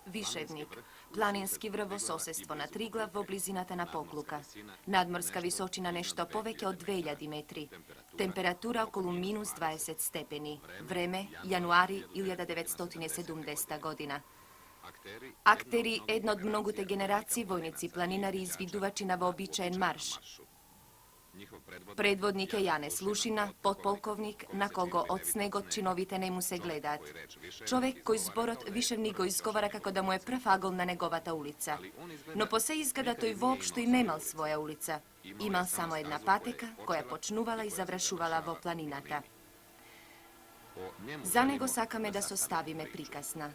Viševnik, planinski vrvososestvo na Triglav v blizinata na Pokluka. Nadmorska visočina nešto poveke od 2000 metri. Temperatura okolo minus 20 stepeni. Vreme, januari 1970 godina. Akteri jedna od mnogute generaciji, vojnici planinari izviduvači na uobičajen marš. Predvodnik je Janez Lušina, podpolkovnik, na kogo od sneg činovite ne mu se gledat. Čovjek koji zborot Viševnik go izgovara kako da mu je prefagolna negovata ulica. No po se izgleda to i uopšte i nemal svoja ulica. Imal samo jedna pateka koja počnuvala i zavrašuvala vo planinata. Za nego sakame da sostavi me prikasna.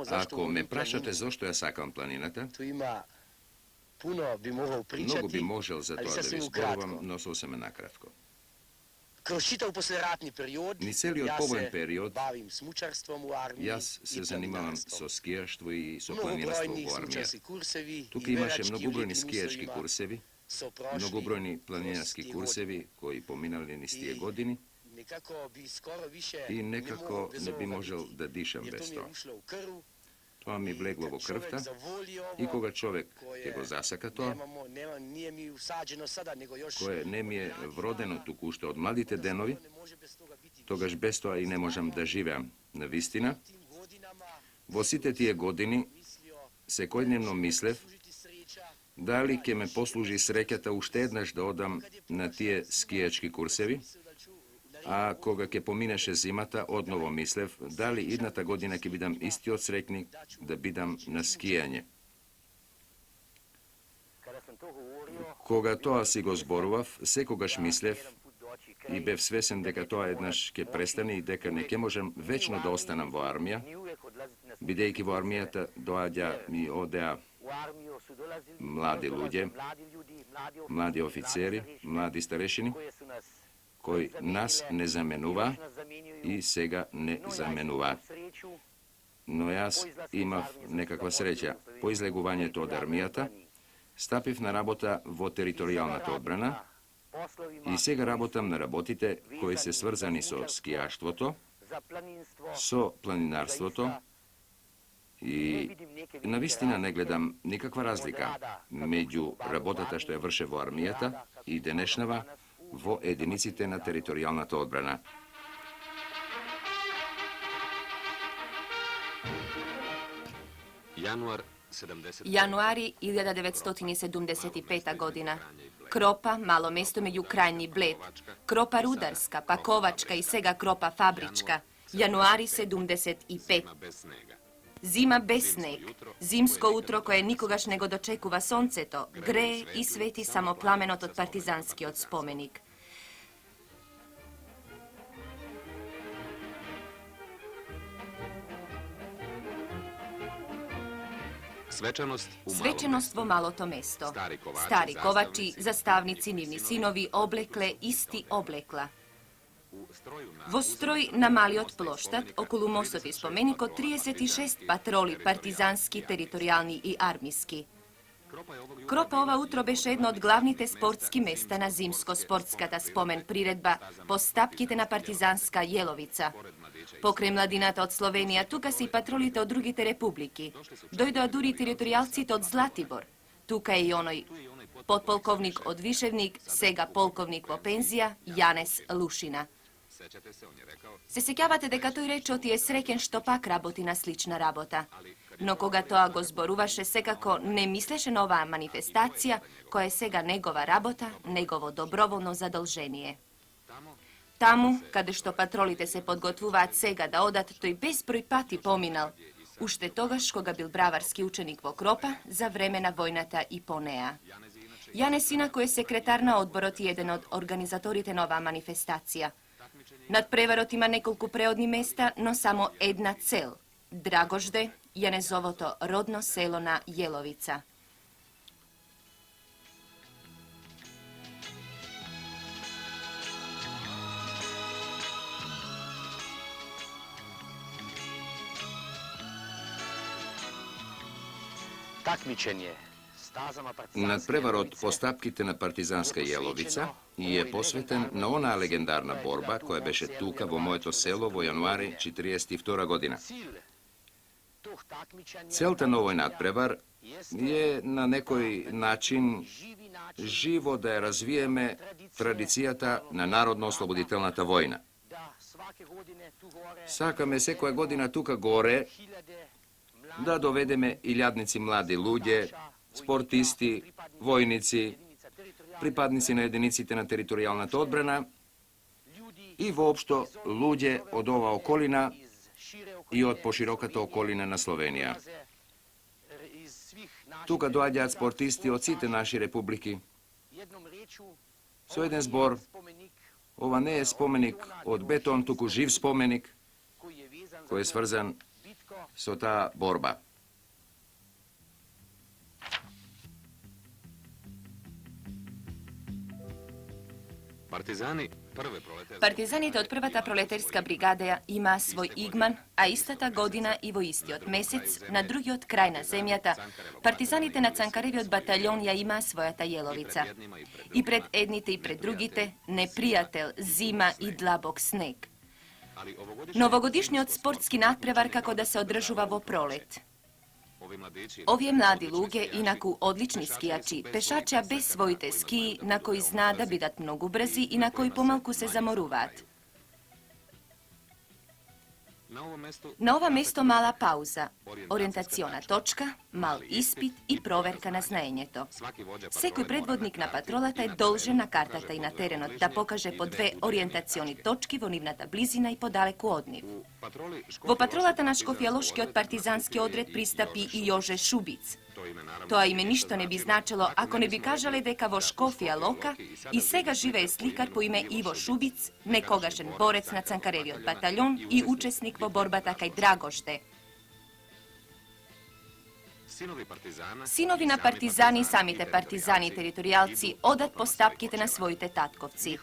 Ako me prašate zašto ja sakam planinata, mnogo bi možel za to da vi zborovam, no soseme nakratko. Ni celi povojni period jaz se zanimavam so skijaštvo i so planinarstvo u armiji. Tukaj imaše mnogobrojni skijački kursevi, mnogobrojni planinarski kursevi koji pominali ni stije godini, i nekako ne bi možel da dišam bez to. To mi vleglo vo krvta i koga čovjek je go zasaka to, koje ne mi je vrodeno tu kušte od mladite denovi, togaž bez toga i ne možem da živem na vistina. Vo site tije godini se kojdnevno mislev da li ke me posluži srećata uštednaš da odam na tije skijački kursevi, a koga ke pomineše zimata, odnovo mislev, da li idnata godina ke bidam isti od sretnik da bidam na skijanje. Koga toa si go zboruvav, se kogaš mislev, i bev svesen deka toa jednaš ke prestani i deka neke možem večno da ostanam vo armija, bidejki vo armijata doadja i odea mladi ludje, mladi oficeri, mladi starešini, koji nas ne zamenuva i sega ne zamenuva. No jaz imav nekakva sreća. Po izleguvanje to od armijata, stapiv na rabota vo teritorijalnata odbrana i sega rabotam na rabotite koji se svrzani so skijaštvoto, so planinarstvoto i na vistina ne gledam nikakva razlika među rabotata što je vrše vo armijata i denešnava vo jedinicite na teritorijalnata odbrana. Januari 1975. godina. Kropa, malo mesto među krajnji Bled. Kropa rudarska, pa kovačka i sega kropa fabrička. Januari 75. Zima bez sneg, zimsko utro koje nikogaš nego dočekuva sonceto, greje i sveti samo plamenot od partizanski od spomenik. Svečanost vo malo to mesto. Stari kovači, zastavnici, nivni sinovi oblekle isti oblekla. Vo stroj na mali od ploštat, okolo mostovi spomeniko 36 patroli partizanski, teritorijalni i armijski. Kropa ova utro beše jedno od glavnite sportski mesta na zimsko-sportskata spomen priredba postapkite na partizanska Jelovica. Pokraj mladinata od Slovenija, tuka se i patrolite od drugite republiki. Dojdo aduri teritorijalcite od Zlatibor. Tuka je i onoj podpolkovnik od Viševnik, sega polkovnik vo penzija, Janez Lušina. Se sekjavate deka toj reče ti je sreken što pak rabotina slična rabota. No koga toa go zboruvaše sekako ne misleše nova manifestacija koja je sega negova rabota, negovo dobrovoljno zadolženije. Tamu, kada što patrolite se podgotvuvat sega da odat, to i bezbroj pati pominal, ušte togaš koga bil bravarski učenik vo Kropa za vremena vojnata i Ponea. Janez Inaku je sekretar na odborot i jedan od organizatorite nova manifestacija. Nad prevarot ima nekoliko preodnih mesta, no samo jedna cel. Dragožde, Janezovoto rodno selo na Jelovica. Takmičenje Nadprevarot Postapkite na Partizanska Jelovica je posveten na ona legendarna borba koja beše tuka vo mojeto selo vo januari 1942. godina. Celta na ovoj nadprevar je na nekoj način živo da je razvijeme tradicijata na narodno-osloboditelnata vojna. Sakame se koja godina tuka gore da dovedeme iljadnici mladi ludje, sportisti, vojnici, pripadnici na jedinici te na teritorijalnata odbrana i voopšto ludje od ova okolina i od poširokata okolina na Slovenija. Tuka dođat sportisti od cite naši republiki. So jedan zbor, ova ne je spomenik od beton, tuku živ spomenik koji je svrzan so ta borba. Partizanite od prvata proletarska brigada ima svoj igman, a istata godina i vo isti od mesec, na drugi od krajna zemljata, partizanite na Cankarevi od bataljonja ima svojata Jelovica. I pred ednite i pred drugite, neprijatelj, zima i dlabok sneg. Novogodišnji od sportski nadprevar kako da se održuva vo prolet. Ovi mladi luge, inaku odlični skijači, pešača bez svojite skiji, na koji zna da bidat mnogo brzi i na koji pomalku se zamoruvat. Na ova mesto mala pauza, orijentaciona točka, mal ispit i proverka na znajenjeto. Sekoj predvodnik na patrolata je dolžen na kartata i na terenot da pokaže po dve orijentacioni točki vo nivnata blizina i podaleku od niv. Vo patrolata na Škofjaloški od partizanski odred pristapi i Jože Šubic. To ime ništo ne bi značilo ako ne bi kažali deka vo Škofja Loka i sega žive je slikar po ime Ivo Šubic, nekogašen borec na Cankarevi od bataljon i učesnik vo borbata kaj Dragožde. Sinovi na partizani, samite partizani i teritorijalci, odat postapkite na svojite tatkovci.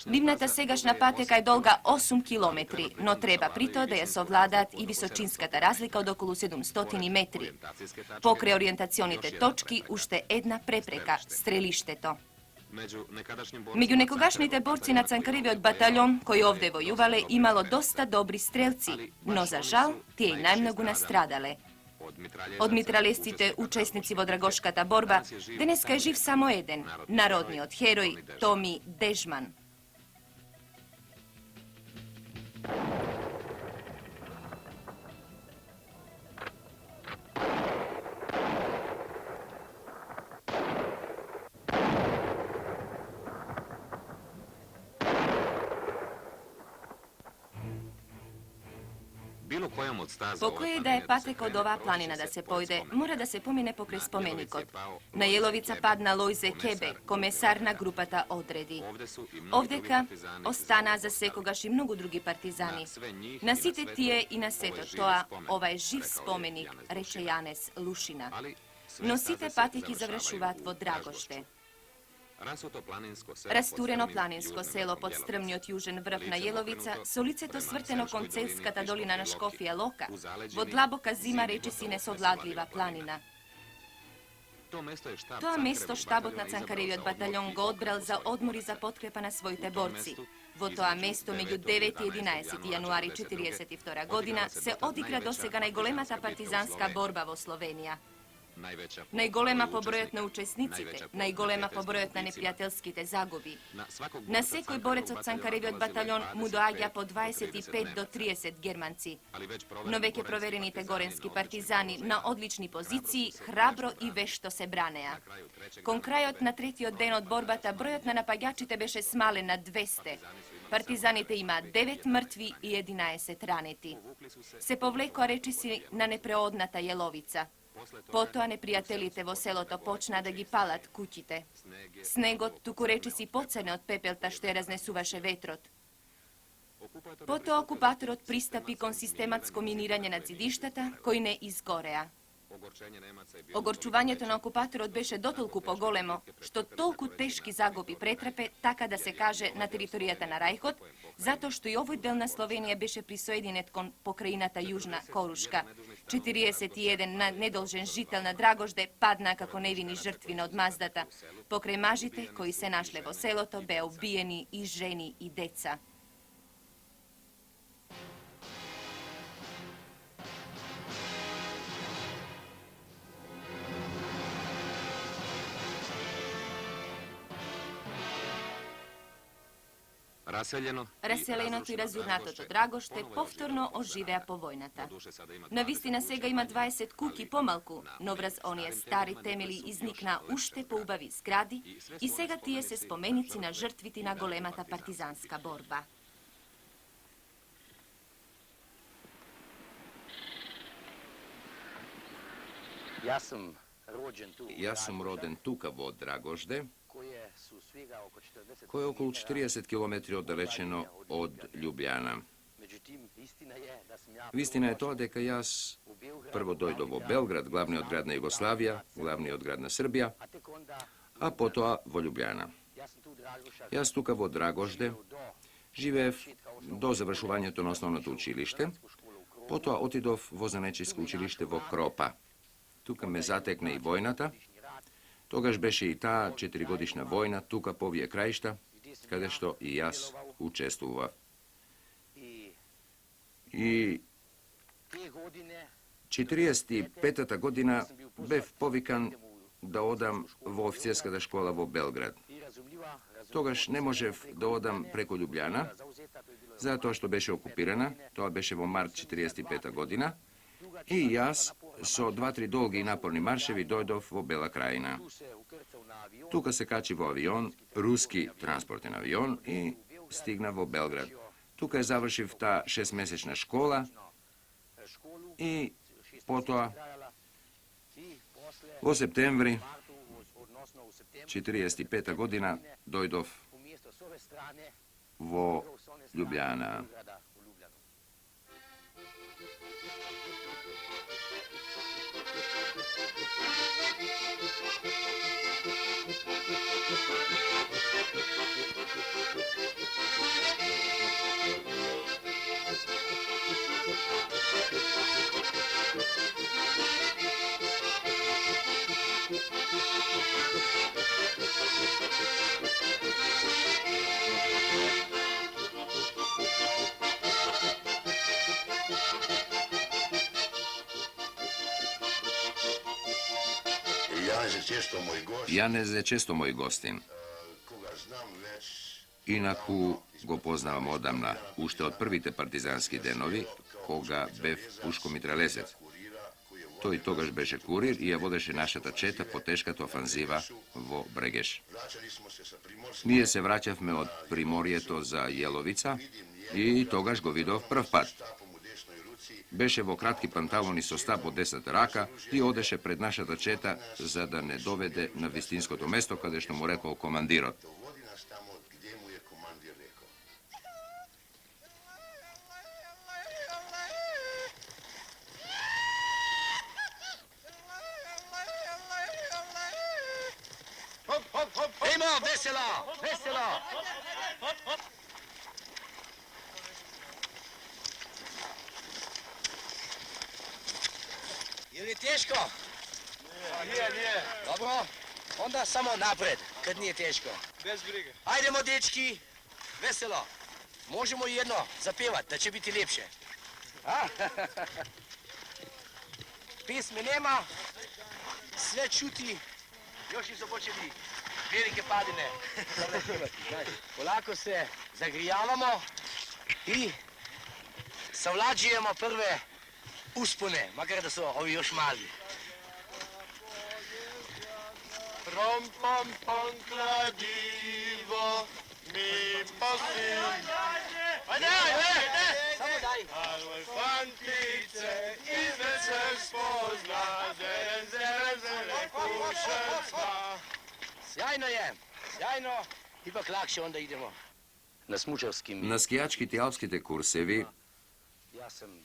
Livnata segašna pateka je dolga 8 kilometri, no treba prito da je sovladat i visočinskata razlika od okolo 700 metri. Pokre orijentacionite točki ušte jedna prepreka, strelišteto. Među nekogašnjite borci na Cankarevi od bataljon, koji ovde vojuvale, imalo dosta dobri strelci, no za žal tije i najmnogu nastradale. Od mitralescite učesnici vo Dragoškata borba, deneska je živ samo jedan, narodni od heroj Tomi Dežman. Po koje da je patek od ova planina da se pojde, mora da se pomine pokraj spomenikot. Na Jelovica padna Lojze Kebe, komesar na grupata odredi. Ovdeka ostana za sekogaš i mnogo drugi partizani. Na site tije i na seto toa, ovaj živ spomenik, reče Janez Lušina. No site pateki završuvat vo Dragošte. Rastureno planinsko selo pod strmni od južen vrh na Jelovica, soliceto svrteno koncelskata dolina na Škofija Loka, vo dlaboka zima reče si nesovladljiva planina. Toa mesto štabot na Cankarevi od bataljon go odbral za odmor i za potkrepa na svojite borci. Vo toa mesto među 9. i 11. januari 1942. godina se odigra dosega najgolemata partizanska borba vo Slovenija. Najgolema pobrojat na učesnicite, najgolema pobrojat na neprijateljskite zagubi. Na sekoj borec od Cankarevi od bataljon mu doagja po 25 do 30 Germanci. No veke proverenite gorenski partizani na odlični poziciji, hrabro i vešto se braneja. Kon krajot na treti od den od borbata brojot na napagačite beše smale na 200. Partizanite ima 9 mrtvi i 11 raneti. Se povleko reči si na nepreodnata Jelovica. Potom neprijatelite vo seloto počna da gi palat kućite. Snegot tuku reči si pocene od pepelta što raznesuvaše vetrot. Poto okupatorot pristapi kon sistematsko miniranje na zidištata koji ne izgoreja. Ogorčuvanje to na okupatorot beše dotolku pogolemo, što tolku teški zagobi pretrape, taka da se kaže na teritorijata na Rajhot, zato što i ovoj delna Slovenija beše prisojedinet kon pokrajinata Južna Koruška. 41 nedolžen žitel na Dragožde padna kako nevini žrtvina od Mazdata. Pokraj Mažite, koji se našle vo seloto, be ubijeni i ženi i deca. Разселеното и разурнатото Драгоште повторно оживеа по војната. Навистина сега има 20 куки помалку, но враз оние стари темели изникна уште поубави згради и сега тие се споменици на жртвите на големата партизанска борба. Ja sam roden tuka vo Dragožde, koje je okolo 40 km oddalečeno od Ljubljana. Istina je to deka jas prvo dojdo vo Belgrad, glavni od gradna Jugoslavija, glavni od gradna Srbija, a potom vo Ljubljana. Jas tuka vo Dragožde živev do završovanja to osnovno učilište, potom otidov vo zanečijsko učilište vo Kropa. Tuka me zatekne i vojnata. Togaž beše i ta 4-godišnja vojna tuka povije krajišta, kada što i jas učestvova. I 45. godina bev povikan da odam vo oficirska škola vo Belgrad. Togaž ne možev da odam preko Ljubljana, zato što beše okupirana, to beše vo mart 45. godina, i jas so 2-3 dolgi i naporni marševi dojdov vo Bela krajina. Tuka se kači vo avion, ruski transportni avion i stigna vo Belgrad. Tuka je završiv ta 6-mesečna škola i potom vo septembri 45. godina dojdov vo Ljubljana. Janez je često moj gostin. Inaku go poznavam odamna, ušte od prvite partizanski denovi, koga bev puško mitralezec. To i togaž beše kurir i je vodeše našata četa po teškata ofanziva vo Bregeš. Nije se vraćavme od Primorjeto za Jelovica i togaž go vidov prv pat. Beše vo kratki pantaloni so stap od 10 raka i odeše pred našata četa za da ne dovede na vistinsko to mesto kada što mu rekao komandirot. Ejmo, veselo, veselo! Je li teško? Nije. Dobro, onda samo napred, kad nije teško. Bez brige. Ajdemo, dečki, veselo. Možemo i jedno zapevat, da će biti ljepše. A? Pisme nema, sve čuti, još nisu počeli velike padine. Polako se zagrijavamo i savlađujemo prve uspone, makar da su ovi još mali. Prom pom pom kladivo, mi pa si. Ajde, ajde! Samo daj! Fantice, iznad se spozna, zelen, kušac sva. Sjajno je, sjajno. Ipak lakše onda idemo. Na smučarskim... Na skijački alpskite kursevi, Ja sam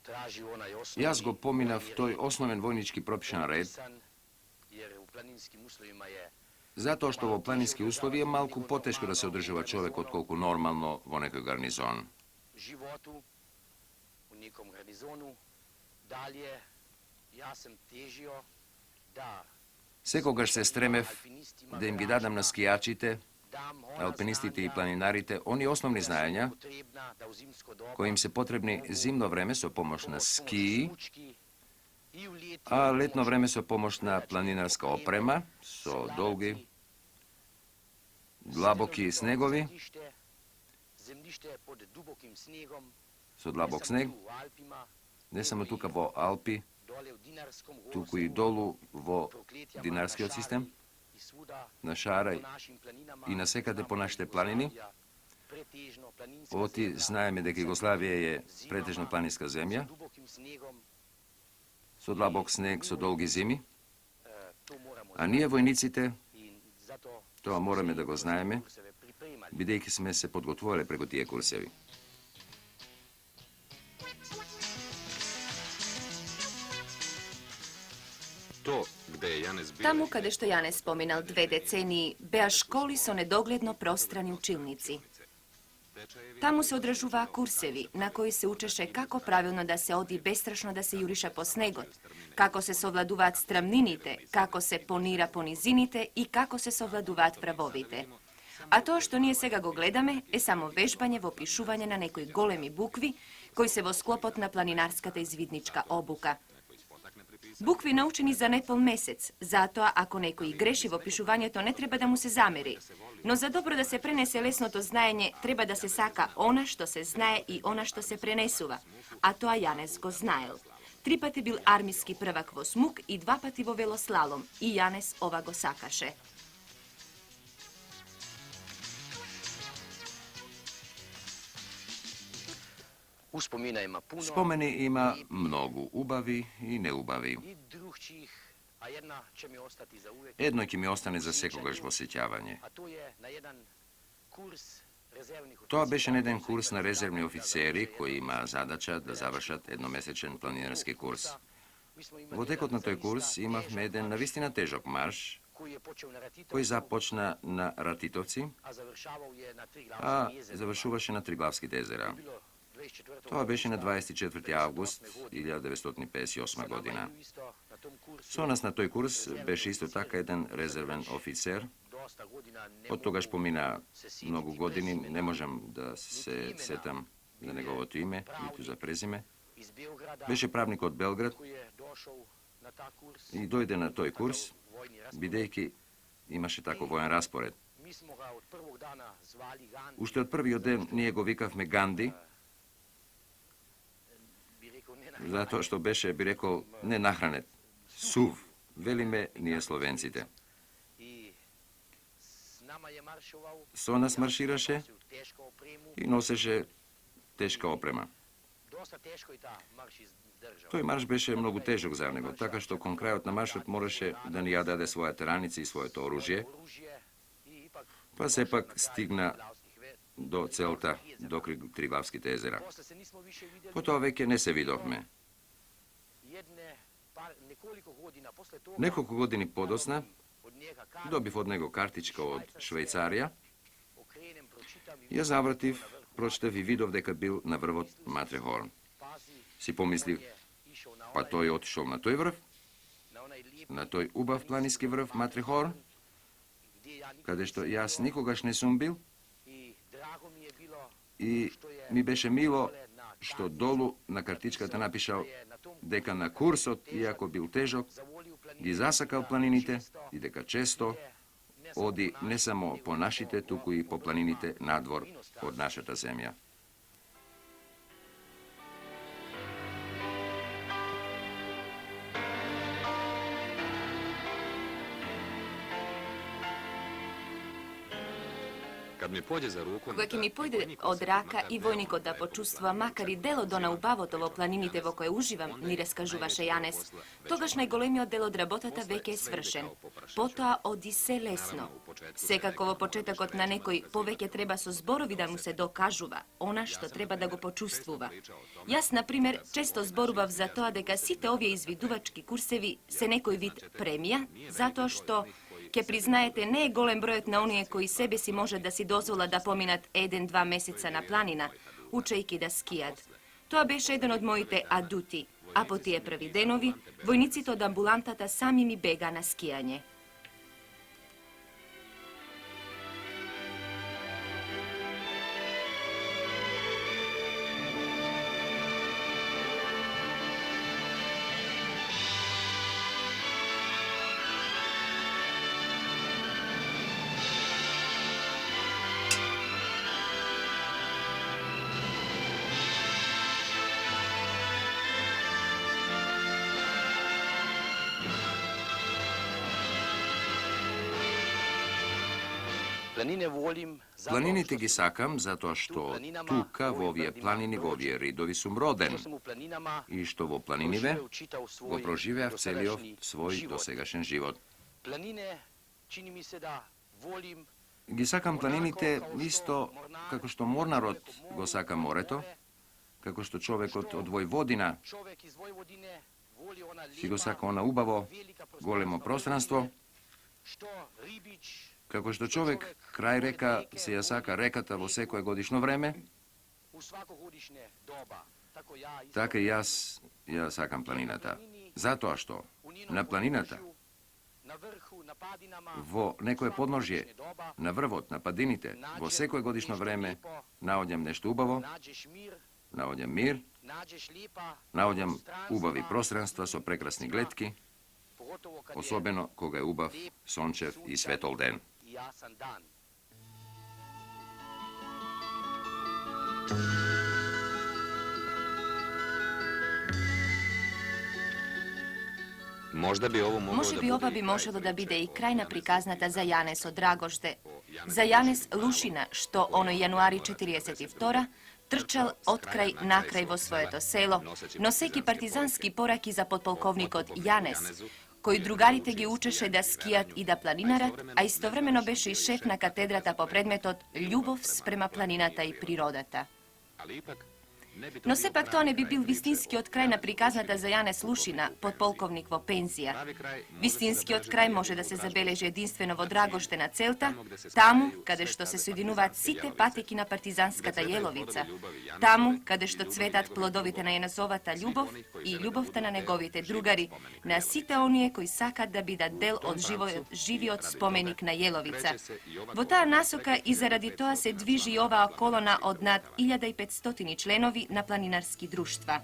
tražio onaj osnovni... jaz go pominav toj osnoven vojnički propišan red, jer u planinskim uslovima je zato što ovo planinski uslovi je malku poteško da se održava čovjek odkoliko normalno vo nekoj garnizonu. životu u nekom garnizonu. Dalje, ja sam težio da Sekogaš se stremev da im gi dadam na skijačite, alpinistite i planinarite, oni osnovni znanja kojim se potrebni zimno vreme so pomoć na skiji, a letno vreme so pomoćna planinarska oprema, so dolgi, glaboki snegovi, zemljište pod dubokim snegom, so dlabok sneg, ne samo tuka vo Alpi, dole u Dinarskom tuku i dolu vo Dinarski odsistem, na Šaraj i na sekade po našte planini. Oti znajeme da Jugoslavija je pretežno planinska zemlja, so dlabok sneg, so dolgi zimi, a nije vojnicite, to morame da go znajeme, bidejki sme se podgotvorili preko tije kursevi. Tamo kada što Janez spominal 2 deceniji, bea školi so nedogledno prostrani učilnici. Tamo se odražuva kursevi na koji se učeše kako pravilno da se odi bestrašno da se juriša po snegot, kako se sovladuvat stramninite, kako se ponira ponizinite i kako se sovladuvat pravovite. A to što nije svega go gledame je samo vežbanje vo pišuvanje na nekoj golemi bukvi koji se vo sklopotna planinarska te izvidnička obuka. Bukvi naučeni za nepol mesec, zato ako neko i greši vo pišuvanje, to ne treba da mu se zameri. No za dobro da se prenese lesno to znanje, treba da se saka ona što se znaje i ona što se prenesuva, a to a Janez go znajel. 3 pati bil armijski prvak vo smuk i 2 pati vo veloslalom i Janez ova go sakaše. uspomina ima puno. Spomeni ima mnogu ubavi i neubavi. I drugčih, a jedna će mi ostati za uvijek. Jedno ki mi ostane za sekogaš osjećavanje. A to je na jedan kurs rezervnih To beše jedan kurs na rezervni oficeri koji ima zadaća da završat jednomesečen planinarski kurs. Votekot na toj kurs ima jedan navistina težok marš koji započna na Ratitovci, a završuvaše na Triglavski jezera. To beše na 24. avgust 1958. godina. So nas na toj kurs beše isto tako jedan rezerven oficer. Od toga špomina mnogo godini, ne možem da se setam za njegovo ime, niti za prezime. Beše pravnik od Belgrad i dojde na toj kurs, bidejki imaše tako vojan raspored. Ušte od prvi den nije go vikavme Gandhi, zato što beše, bi rekao, ne nahranet, suv, veli me, nije Slovencite. So nas marširaše i noseše teška oprema. Toj marš beše mnogo težog za nego, tako što kon krajot na maršut moraše da ni ja dade svoje teranice i svoje to oružje, pa se pak stigna do Celta, do Triglavski jezera. Po to veke ne se vidohme. Nekoliko godini podosna dobiv od nego kartička od Švejcarija, ja zavrativ, pročitav i vidov deka bil na vrvot Matterhorn. Si pomisliv, pa to je otišao na toj vrv, na toj ubav planinski vrv Matterhorn, kada što jas nikogaš ne sum bil, i mi beše milo što dolu na kartičkata napišao deka na kursot, iako bil težok, gi zasakal planinite i deka često odi ne samo po našite, tuku i po planinite nadvor od našata zemlja. Кога ќе ми појде од рака и војникот да почувствува макар и дел од она убавото во планините во кое уживам, ни раскажуваше Јанес, тогаш најголемиот дел од работата веќе е свршен. Потоа оди се лесно. Секако во почетокот на некој повеќе треба со зборови да му се докажува она што треба да го почувствува. Јас, например, често зборував за тоа дека сите овие извидувачки курсеви се некој вид премија, затоа што ќе признаете не е голем бројот на оние кои себе си може да си дозволат да поминат 1-2 месеца на планина, учејки да скијат. Тоа беше еден од моите адути, а по тие први денови, војниците од амбулантата сами ми бега на скијање. Планините ги сакам затоа што тука во овие планини, во овие ридови сум роден и што во планиниве го проживеав целиот свој досегашен живот. Ги сакам планините исто како што морнарот го сака морето, како што човекот од Војводина си го сака она убаво, големо пространство, како што човек крај река се ја сака реката во секое годишно време, така и јас ја сакам планината. Затоа што на планината, во некое подножје, на врвот, на падините, во секое годишно време, наоѓам нешто убаво, наоѓам мир, наоѓам убави пространства со прекрасни гледки, особено кога е убав, сончев и светол ден. Може би ова би можело да биде и крај на приказната за Јанес од Драгожде. За Јанес Лушина, што оној јануари 42 трчал од крај накрај во своето село, носејќи партизански пораки за подполковникот Јанес, кој другарите ги учеше да скијат и да планинарат, а истовремено беше и шеф на катедрата по предметот Љубов спрема планината и природата. Но сепак тоа не би бил вистинскиот крај на приказната за Јанес Лушина, подполковник во пензија. Вистинскиот крај може да се забележи единствено во Драгоште на Целта, таму каде што се соединуваат сите патеки на партизанската Јеловица, таму каде што цветат плодовите на Јанесовата љубов и љубовта на неговите другари, на сите оние кои сакат да бидат дел од живиот споменик на Јеловица. Во таа насока и заради тоа се движи оваа колона од над 1500 членови на планинарски друштва.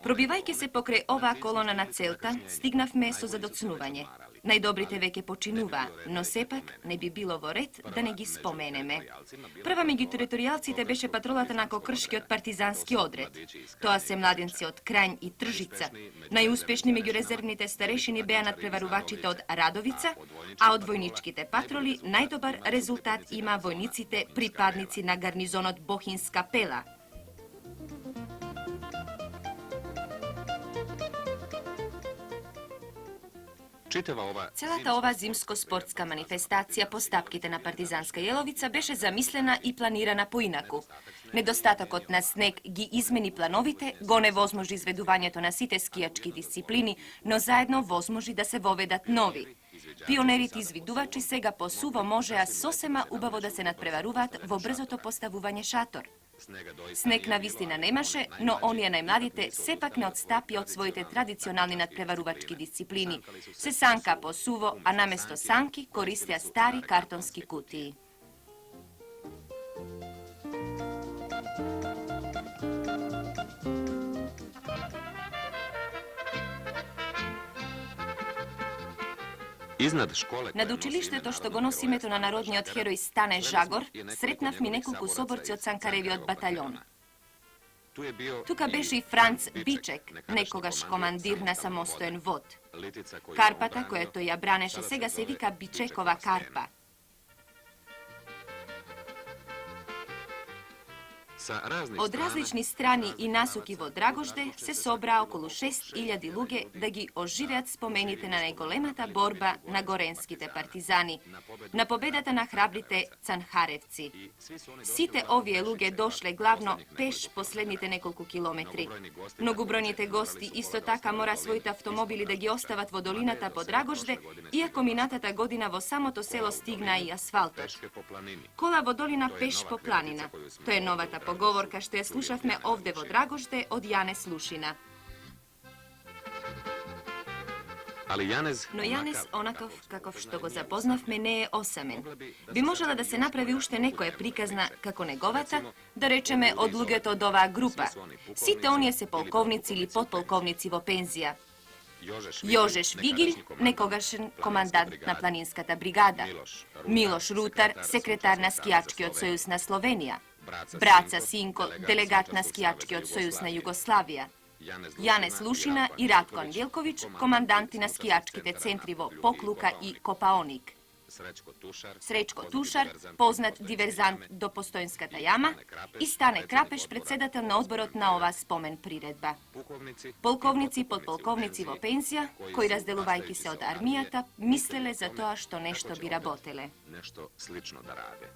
Пробивајќи се покрај оваа колона на Целта, стигнавме со задоцнување. Најдобрите веќе починува, но сепак не би било во ред да не ги споменеме. Прва меѓу територијалците беше патролата на Кокршкиот партизански одред. Тоа се младенци од Крањ и Тржица. Најуспешни меѓу резервните старешини беа надпреварувачите од Радовица, а од војничките патроли најдобар резултат има војниците припадници на гарнизонот Бохинска Пела. Целата ова зимско-спортска манифестација по стапките на партизанска Јеловица беше замислена и планирана поинаку. Недостатокот на снег ги измени плановите, го невозможи изведувањето на сите скијачки дисциплини, но заедно возможи да се воведат нови. Пионерите извидувачи сега по суво можеа сосема убаво да се надпреваруваат во брзото поставување шатор. Снег на вистина немаше, но оние најмладите сепак не отстапи од своите традиционални надпреварувачки дисциплини. Се санка по суво, а наместо санки користеа стари картонски кутии. Над училиштето што го носи името на народниот херој Стане Жагор, сретнав ми неколку соборци од Санкаревиот батаљон. Тука беше и Франц Бичек, некогаш командир на самостоен вод. Карпата, која тој ја бранеше, сега се вика Бичекова карпа. Од различни страни и насоки во Драгожде се собраа околу 6000 луѓе да ги оживеат спомените на најголемата борба на горенските партизани, на победата на храбрите цанхаревци. Сите овие луѓе дошле главно пеш последните неколку километри. Многобројните гости исто така мора своите автомобили да ги остават во долината по Драгожде, иако минатата година во самото село стигна и асфалтот. Кола во долина, пеш по планина. Тоа е новата поговорка што ја слушавме овде во Драгожде од Јанес Лушина. Но Јанес, онаков каков што го запознавме, не е осамен. Би можела да се направи уште некоја приказна како неговата, да речеме од луѓето од оваа група. Сите оние се полковници или подполковници во пензија. Јожеш Вигиль, некогашен командант на планинската бригада. Милош Рутар, секретар на скијачкиот сојуз на Словенија. Браца Синко, делегат на скијачкиот сојуз на Југославија. Јанес Лушина и Ратко Ангелковиќ, команданти на скијачките центри во Поклука и Копаоник. Сречко Тушар, познат диверзант до Постојнската јама, и Стане Крапеш, председател на одборот на оваа спомен приредба. Полковници и подполковници во пензија, кои разделувајќи се од армијата, мислеле за тоа што нешто би работеле. Нешто слично да раде.